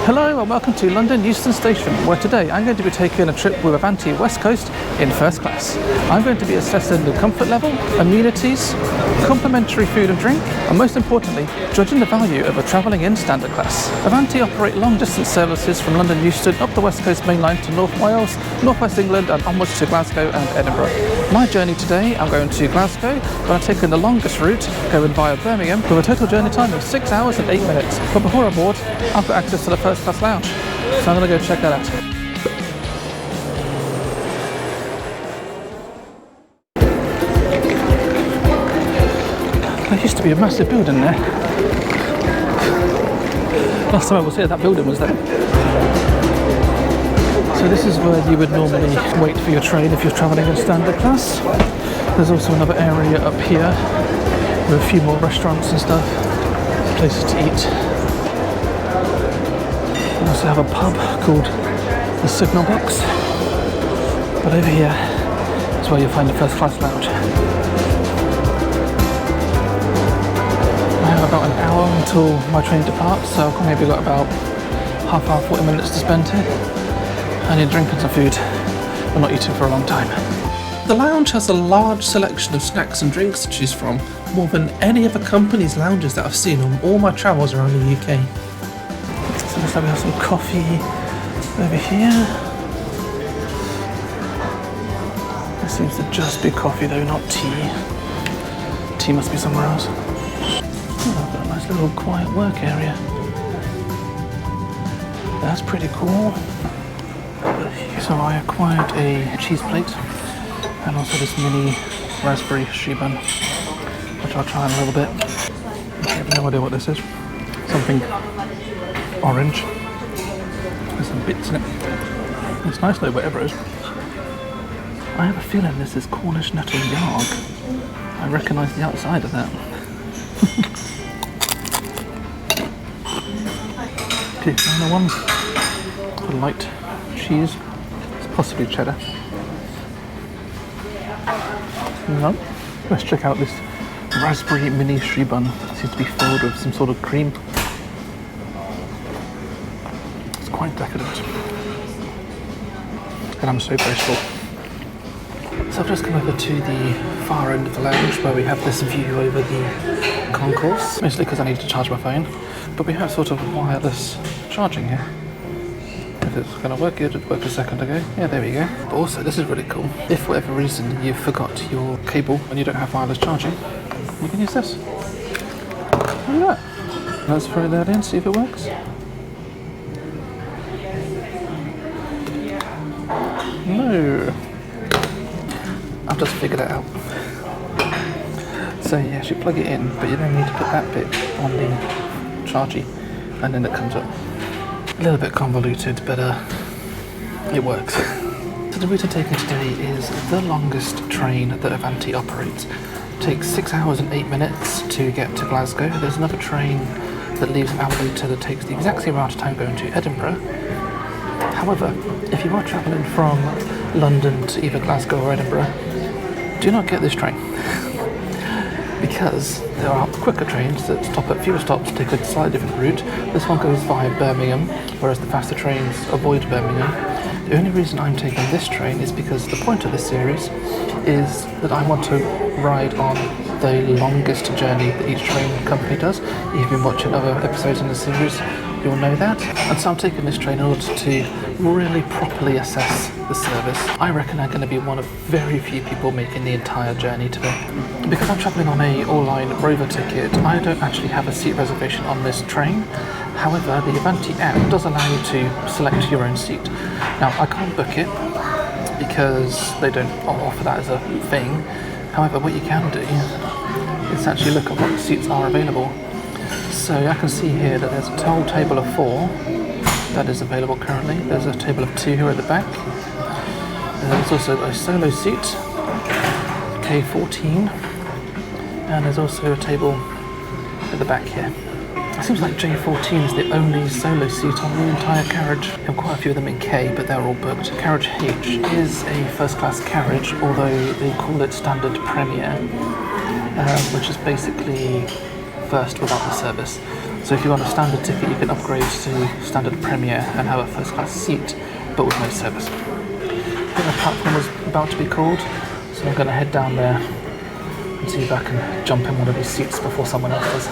Hello and welcome to London Euston Station, where today I'm going to be taking a trip with Avanti West Coast in first class. I'm going to be assessing the comfort level, amenities, complimentary food and drink, and most importantly, judging the value of a travelling in standard class. Avanti operate long distance services from London Euston up the West Coast main line to North Wales, North West England and onwards to Glasgow and Edinburgh. My journey today, I'm going to Glasgow, but I'm taking the longest route, going via Birmingham, with a total journey time of 6 hours and 8 minutes. But before I board, I've got access to the first class lounge, so I'm going to go check that out. There used to be a massive building there. Last time I was here, that building was there. So this is where you would normally wait for your train if you're travelling in standard class. There's also another area up here with a few more restaurants and stuff, places to eat. We also have a pub called the Signal Box. But over here is where you'll find the first class lounge. I have about an hour until my train departs, so I've maybe got about half hour, 40 minutes to spend here. I need a drink and some food. I'm not eating for a long time. The lounge has a large selection of snacks and drinks to choose from, more than any other company's lounges that I've seen on all my travels around the UK. So looks like we have some coffee over here. It seems to just be coffee though, not tea. Tea must be somewhere else. Oh, I've got a nice little quiet work area. That's pretty cool. So I acquired a cheese plate and also this mini raspberry sheet bun, which I'll try in a little bit. I have no idea what this is. Something orange. There's some bits in it. It's nice though, whatever it is. I have a feeling this is Cornish nettle yarg. I recognise the outside of that. Okay, another one. A light cheese. It's possibly cheddar. No. Let's check out this raspberry mini sheet bun. It seems to be filled with some sort of cream. It's quite decadent. And I'm so boastful. So I've just come over to the far end of the lounge where we have this view over the concourse. Mostly because I need to charge my phone. But we have sort of wireless charging here. If it's going to work, it did work a second ago. Yeah, there we go. But also, this is really cool. If for whatever reason you forgot your cable and you don't have wireless charging, you can use this. Look at that. Let's throw that in, see if it works. No. I've just figured it out. So yes, you plug it in, but you don't need to put that bit on the chargy, and then it comes up. A little bit convoluted, but it works. So the route I'm taking today is the longest train that Avanti operates. It takes 6 hours and 8 minutes to get to Glasgow. There's another train that leaves an hour later that takes the exact same amount of time going to Edinburgh. However, if you are travelling from London to either Glasgow or Edinburgh, do not get this train. Because there are quicker trains that stop at fewer stops, take a slightly different route. This one goes via Birmingham, whereas the faster trains avoid Birmingham. The only reason I'm taking this train is because the point of this series is that I want to ride on the longest journey that each train company does. If you've been watching other episodes in the series, you'll know that. And so I'm taking this train in order to really properly assess the service. I reckon I'm going to be one of very few people making the entire journey today. Because I'm travelling on a All Lines Rover ticket, I don't actually have a seat reservation on this train. However, the Avanti app does allow you to select your own seat. Now, I can't book it because they don't offer that as a thing. However, what you can do is actually look at what seats are available. So I can see here that there's a whole table of 4 that is available currently. There's a table of 2 here at the back. There's also a solo seat, K14, and there's also a table at the back here. It seems like J14 is the only solo seat on the entire carriage. We have quite a few of them in K, but they're all booked. Carriage H is a first class carriage, although they call it Standard Premier, which is basically first without the service. So if you want a standard ticket, you can upgrade to standard Premier and have a first class seat, but with no service. I think the platform was about to be called, so I'm going to head down there and see if I can jump in one of these seats before someone else does.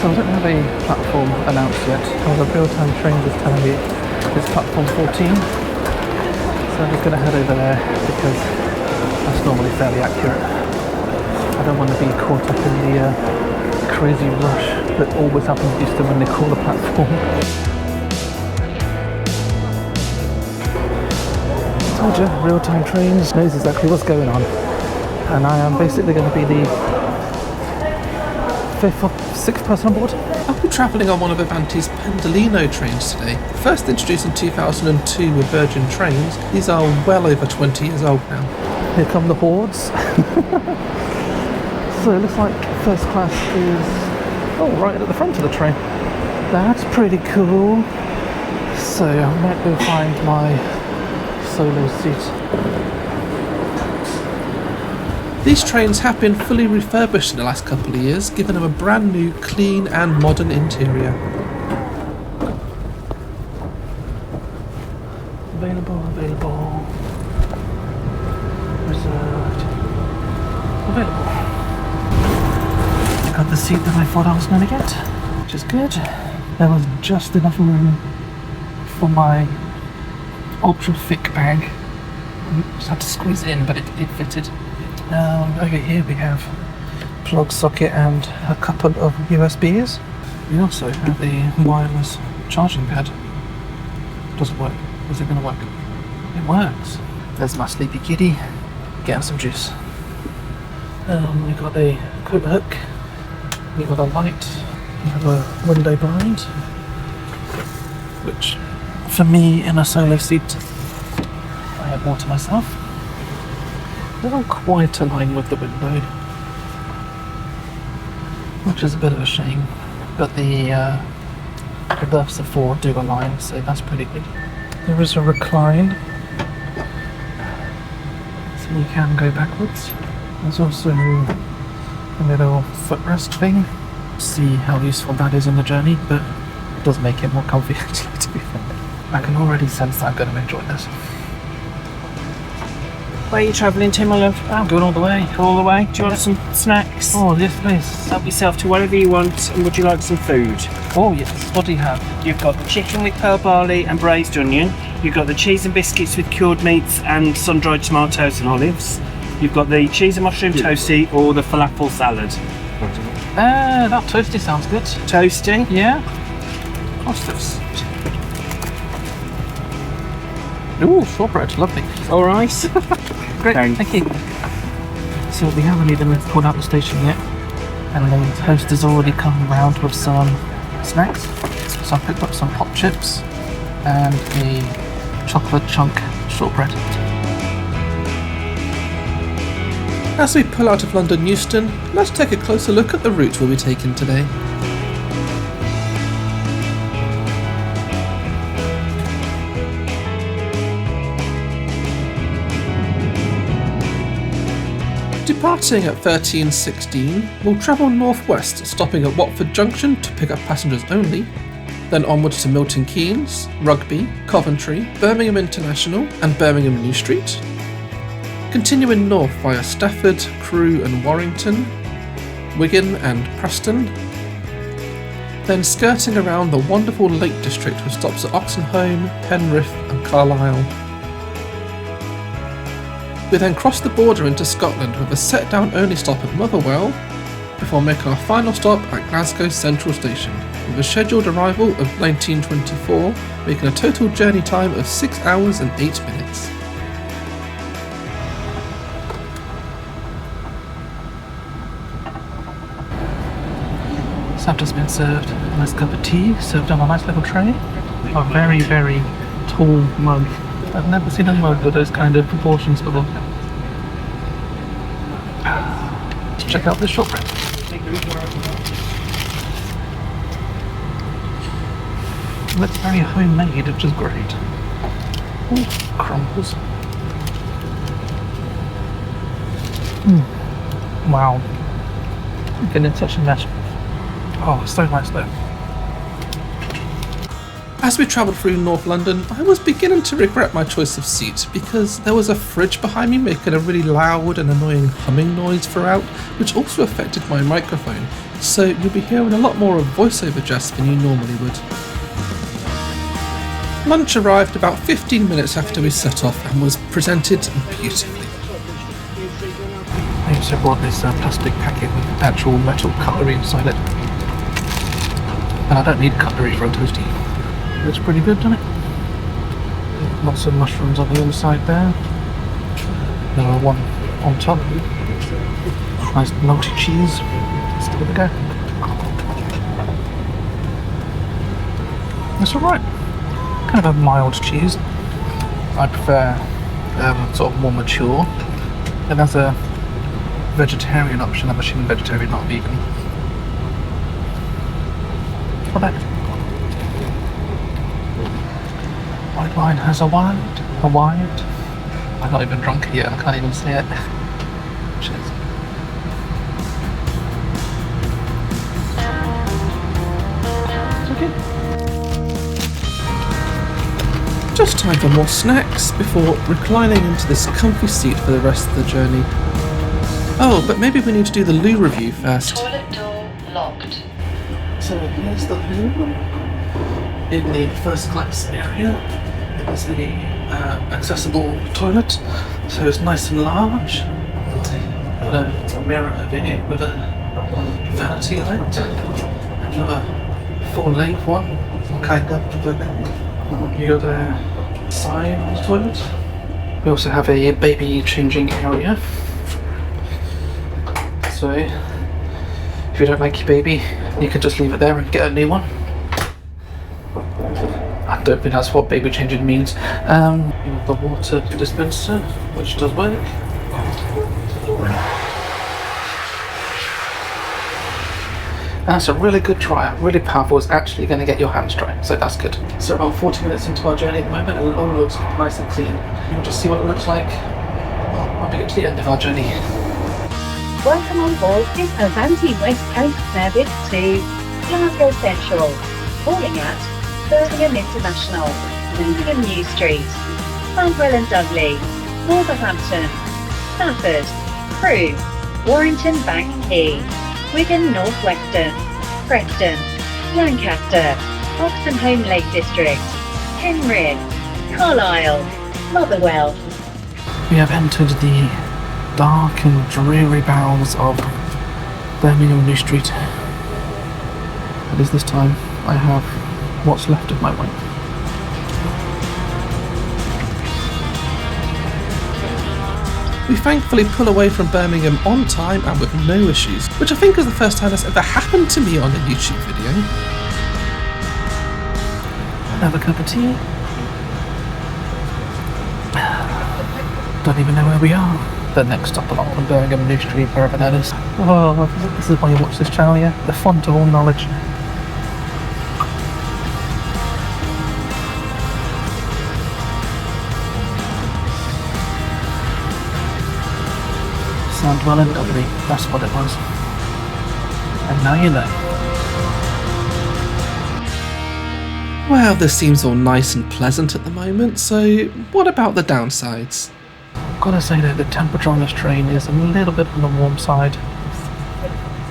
So I don't have a platform announced yet. However, real-time trains is telling me it's platform 14. So I'm just going to head over there because that's normally fairly accurate. I don't want to be caught up in the crazy rush that always happens at Euston when they call the platform. I told you, real-time trains knows exactly what's going on. And I am basically going to be the 5th or 6th person on board. I'll be travelling on one of Avanti's Pendolino trains today. First introduced in 2002 with Virgin Trains, these are well over 20 years old now. Here come the hordes. So it looks like first class is right at the front of the train. That's pretty cool. So I might go find my solo seat. These trains have been fully refurbished in the last couple of years, giving them a brand new, clean and modern interior. Available. Reserved. Available. I got the seat that I thought I was going to get, which is good. There was just enough room for my ultra thick bag. Just had to squeeze it in, but it fitted. Over here we have plug socket and a couple of USBs. We also have a wireless charging pad. Doesn't work. Is it going to work? It works. There's my sleepy kitty. Getting some juice. We've got a coat hook. We've got a light. We have a window blind, which for me in a solo seat, I have more to myself. They don't quite align with the window, which is a bit of a shame, but the berths are 4 do align, so that's pretty good. There is a recline, so you can go backwards. There's also a little footrest thing. See how useful that is in the journey, but it does make it more comfy actually, to be fair. I can already sense that I'm going to enjoy this. Where are you travelling to, my love? I'm going all the way. All the way? Do you want some snacks? Oh, yes please. Help yourself to whatever you want, and would you like some food? Oh yes, what do you have? You've got the chicken with pearl barley and braised onion. You've got the cheese and biscuits with cured meats and sun-dried tomatoes and olives. You've got the cheese and mushroom toasty or the falafel salad. That toasty sounds good. Toasty? Yeah. What's this? Ooh, shortbread, lovely. All right. Great, thank you. So we haven't even pulled out the station yet, and the host has already come round with some snacks. So I picked up some pop chips and a chocolate chunk shortbread. As we pull out of London Euston, let's take a closer look at the route we'll be taking today. Departing at 13:16, we'll travel northwest, stopping at Watford Junction to pick up passengers only, then onwards to Milton Keynes, Rugby, Coventry, Birmingham International and Birmingham New Street, continuing north via Stafford, Crewe and Warrington, Wigan and Preston, then skirting around the wonderful Lake District with stops at Oxenholme, Penrith and Carlisle. We then cross the border into Scotland with a set-down only stop at Motherwell, before making our final stop at Glasgow Central Station, with a scheduled arrival of 19:24, making a total journey time of 6 hours and 8 minutes. So I've just been served a nice cup of tea, served on a nice little tray. A very, very tall mug. I've never seen a mug with those kind of proportions before. Let's check out this shortbread. That's very homemade, which is great. Ooh, crumbles. Wow. I'm getting in such a mess. Oh, it's so nice though. As we travelled through North London, I was beginning to regret my choice of seat because there was a fridge behind me making a really loud and annoying humming noise throughout, which also affected my microphone, so you'll be hearing a lot more of voiceover Jess than you normally would. Lunch arrived about 15 minutes after we set off and was presented beautifully. I also bought this plastic packet with actual metal cutlery inside it. And I don't need cutlery for a toastie. Looks pretty good, doesn't it? Lots of mushrooms on the inside there. Another one on top. Nice melty cheese. Let's give it a go. That's alright. Kind of a mild cheese. I prefer sort of more mature. And as a vegetarian option, I'm assuming vegetarian, not vegan. Not bad. White wine has a wide. I'm not even drunk yet, I can't even say it. Cheers. It's okay. Just time for more snacks before reclining into this comfy seat for the rest of the journey. Oh, but maybe we need to do the loo review first. Toilet door locked. So here's the loo in the first class area. There's the accessible toilet, so it's nice and large. Got a mirror over here with a vanity light. Another full-length one, kind of. You got a sign on the toilet. We also have a baby changing area. So if you don't like your baby, you can just leave it there and get a new one. I don't think that's what baby changing means. You have the water dispenser, which does work. And that's a really good dry, really powerful. It's actually going to get your hands dry, so that's good. So about 40 minutes into our journey at the moment, and it all looks nice and clean. We'll just see what it looks like when we get to the end of our journey. Welcome on board this Avanti West Coast service to Glasgow Central, calling at Birmingham International, Birmingham New Street, Sandwell and Dudley, Wolverhampton, Stafford, Crewe, Warrington Bank Quay, Wigan North Western, Preston, Lancaster, Oxenholme Lake District, Penrith, Carlisle, Motherwell. We have entered the dark and dreary bowels of Birmingham New Street. At least this time I have what's left of my wine. We thankfully pull away from Birmingham on time and with no issues, which I think is the first time that's ever happened to me on a YouTube video. Another cup of tea. Don't even know where we are. The next stop along from Birmingham New Street, wherever that is. Oh, this is why you watch this channel, yeah? The font of all knowledge. Sandwell and Dudley, that's what it was. And now you know. Well, this seems all nice and pleasant at the moment, so what about the downsides? Gotta say that the temperature on this train is a little bit on the warm side.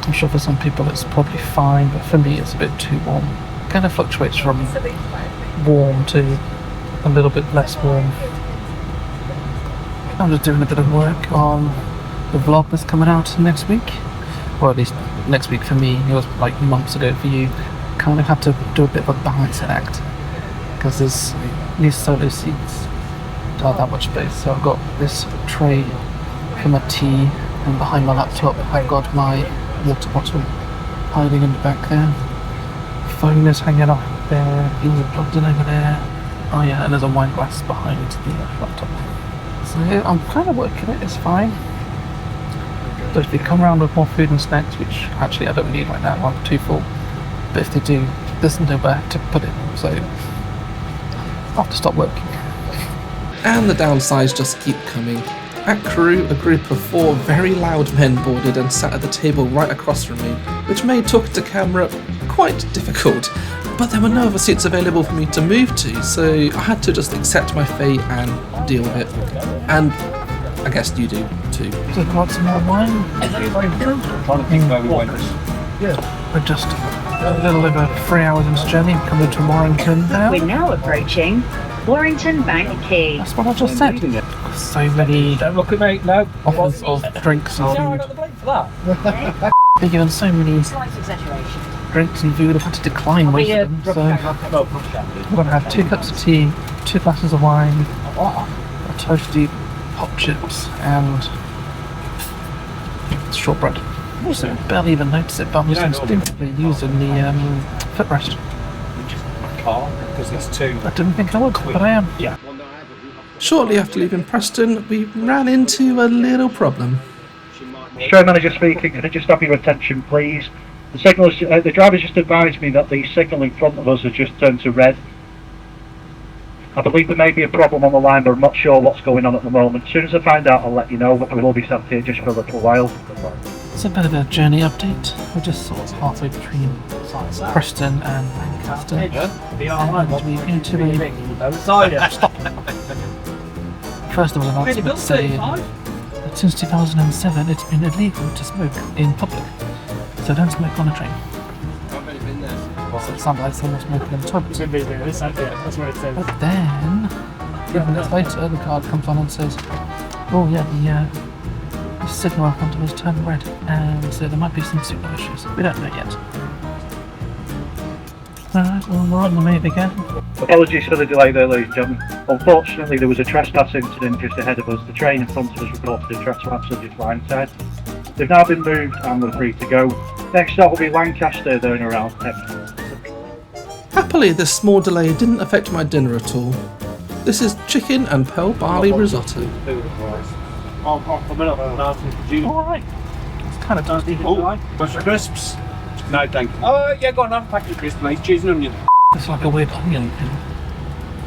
I'm sure for some people it's probably fine, but for me it's a bit too warm. It kind of fluctuates from warm to a little bit less warm. I'm just doing a bit of work on the vlog that's coming out next week. Or at least next week for me, it was like months ago for you. Kind of had to do a bit of a balancing act because there's these solo seats don't have that much space, so I've got this tray for my tea, and behind my laptop I've got my water bottle hiding in the back there. Phone is hanging off there, things are plugged in over there. Oh yeah, and there's a wine glass behind the laptop. So yeah, I'm kind of working it, it's fine. But if they come around with more food and snacks, which actually I don't need right now, I'm too full. But if they do, there's nowhere to put it, so I'll have to stop working. And the downsides just keep coming. At crew, a group of 4 very loud men boarded and sat at the table right across from me, which made talking to camera quite difficult. But there were no other seats available for me to move to, so I had to just accept my fate and deal with it. And I guess you do too. So got some more wine? I'm trying to think where we went. We're just a little over 3 hours in this journey, coming to Warrington now. We're now approaching Warrington Bank Quay. That's what I just said. So many Don't look at me, no. offers of drinks and I food. got the blame for that. Been given so many Slight exaggeration. drinks and food, I've had to decline most of them. So I'm going to have 2 cups of tea, 2 glasses of wine, a toasty pop chips and shortbread. Also, barely even notice it, but I'm just instinctively using the footrest. Car, because it's too. I didn't think I would, but I am. Yeah. Shortly after leaving Preston, we ran into a little problem. Train manager speaking. Can I just have your attention, please? The signal, the driver just advised me that the signal in front of us has just turned to red. I believe there may be a problem on the line, but I'm not sure what's going on at the moment. As soon as I find out, I'll let you know. But we will be sat here just for a little while. It's a bit of a journey update. We're just sort of halfway between Preston and Lancaster. And we're into a stop. First of all, an announcement saying that since 2007 it's been illegal to smoke in public. So don't smoke on a train. So it sounded like someone smoking in the toilet. That's where it says. But then, a few minutes later, the card comes on and says, oh yeah, the signal in front of us turned red, and so there might be some signal issues. We don't know yet. Alright, well, we're on the move again. Apologies for the delay there, ladies and gentlemen. Unfortunately, there was a trespass incident just ahead of us. The train in front of us reported a trespass subject blindside. They've now been moved and we're free to go. Next stop will be Lancaster, there in around 10 minutes. Happily, this small delay didn't affect my dinner at all. This is chicken and pearl barley risotto. Alright. It's kind of dusty. Bunch of crisps? No, thank you. Oh, yeah, go on, have a packet of crisps, mate. Cheese and onion. It's like a weird onion.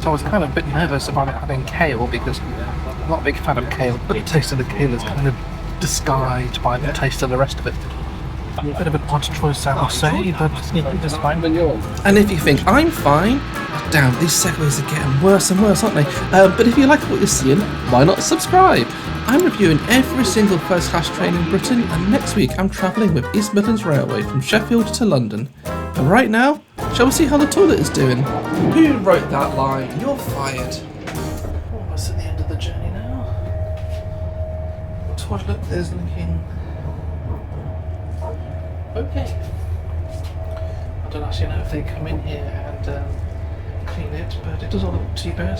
So I was kind of a bit nervous about it having kale because I'm not a big fan of kale, but the taste of the kale is kind of disguised by the taste of the rest of it. A bit of an odd choice, I must say, but you know, it's fine. And if you think I'm fine, damn, these segues are getting worse and worse, aren't they? But if you like what you're seeing, why not subscribe? I'm reviewing every single first-class train in Britain, and next week I'm travelling with East Midlands Railway from Sheffield to London. And right now, shall we see how the toilet is doing? Who wrote that line? You're fired. Almost at the end of the journey now. The toilet is looking okay. I don't actually know if they come in here and clean it, but it doesn't look too bad.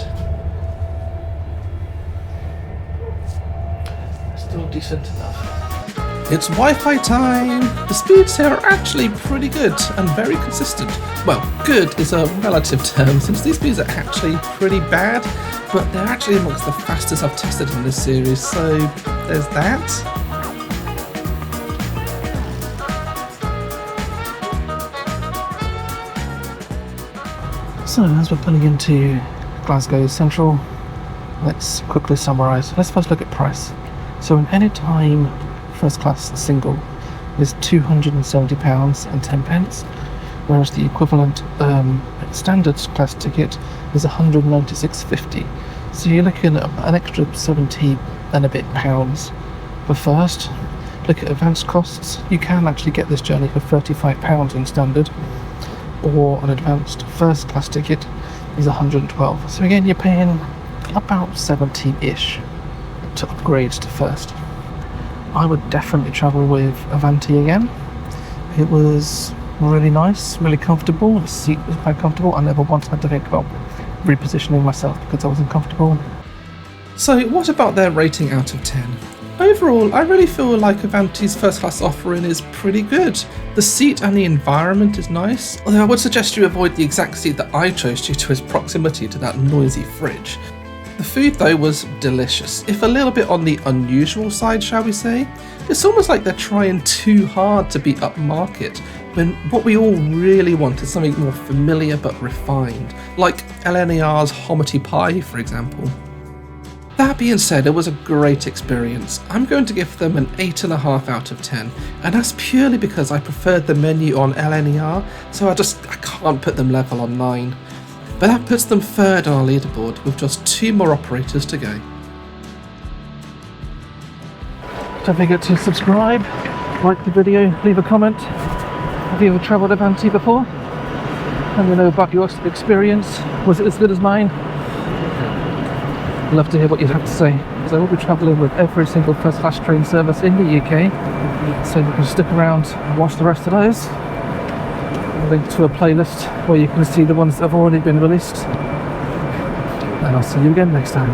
Still decent enough. It's Wi-Fi time! The speeds here are actually pretty good and very consistent. Well, good is a relative term since these speeds are actually pretty bad, but they're actually amongst the fastest I've tested in this series, so there's that. So, as we're pulling into Glasgow Central, let's quickly summarise. Let's first look at price. So, an anytime first class single is £270 and 10 pence, whereas the equivalent standard class ticket is £196.50. So, you're looking at an extra 70 and a bit pounds for first. Look at advanced costs. You can actually get this journey for £35 in standard, or an advanced first class ticket is 112. So again, you're paying about 70-ish to upgrade to first. I would definitely travel with Avanti again. It was really nice, really comfortable. The seat was quite comfortable. I never once had to think about repositioning myself because I was uncomfortable. So what about their rating out of 10? Overall, I really feel like Avanti's first class offering is pretty good. The seat and the environment is nice, although I would suggest you avoid the exact seat that I chose due to its proximity to that noisy fridge. The food though was delicious, if a little bit on the unusual side, shall we say. It's almost like they're trying too hard to be upmarket, when what we all really want is something more familiar but refined, like LNER's Homity Pie for example. That being said, it was a great experience. I'm going to give them an 8.5 out of 10, and that's purely because I preferred the menu on LNER, so I can't put them level on 9. But that puts them third on our leaderboard with just 2 more operators to go. Don't forget to subscribe, like the video, leave a comment. Have you ever travelled Avanti before? Let me know about your experience. Was it as good as mine? I'd love to hear what you have to say. So I will be travelling with every single first class train service in the UK, so you can stick around and watch the rest of those. I'll link to a playlist where you can see the ones that have already been released. And I'll see you again next time.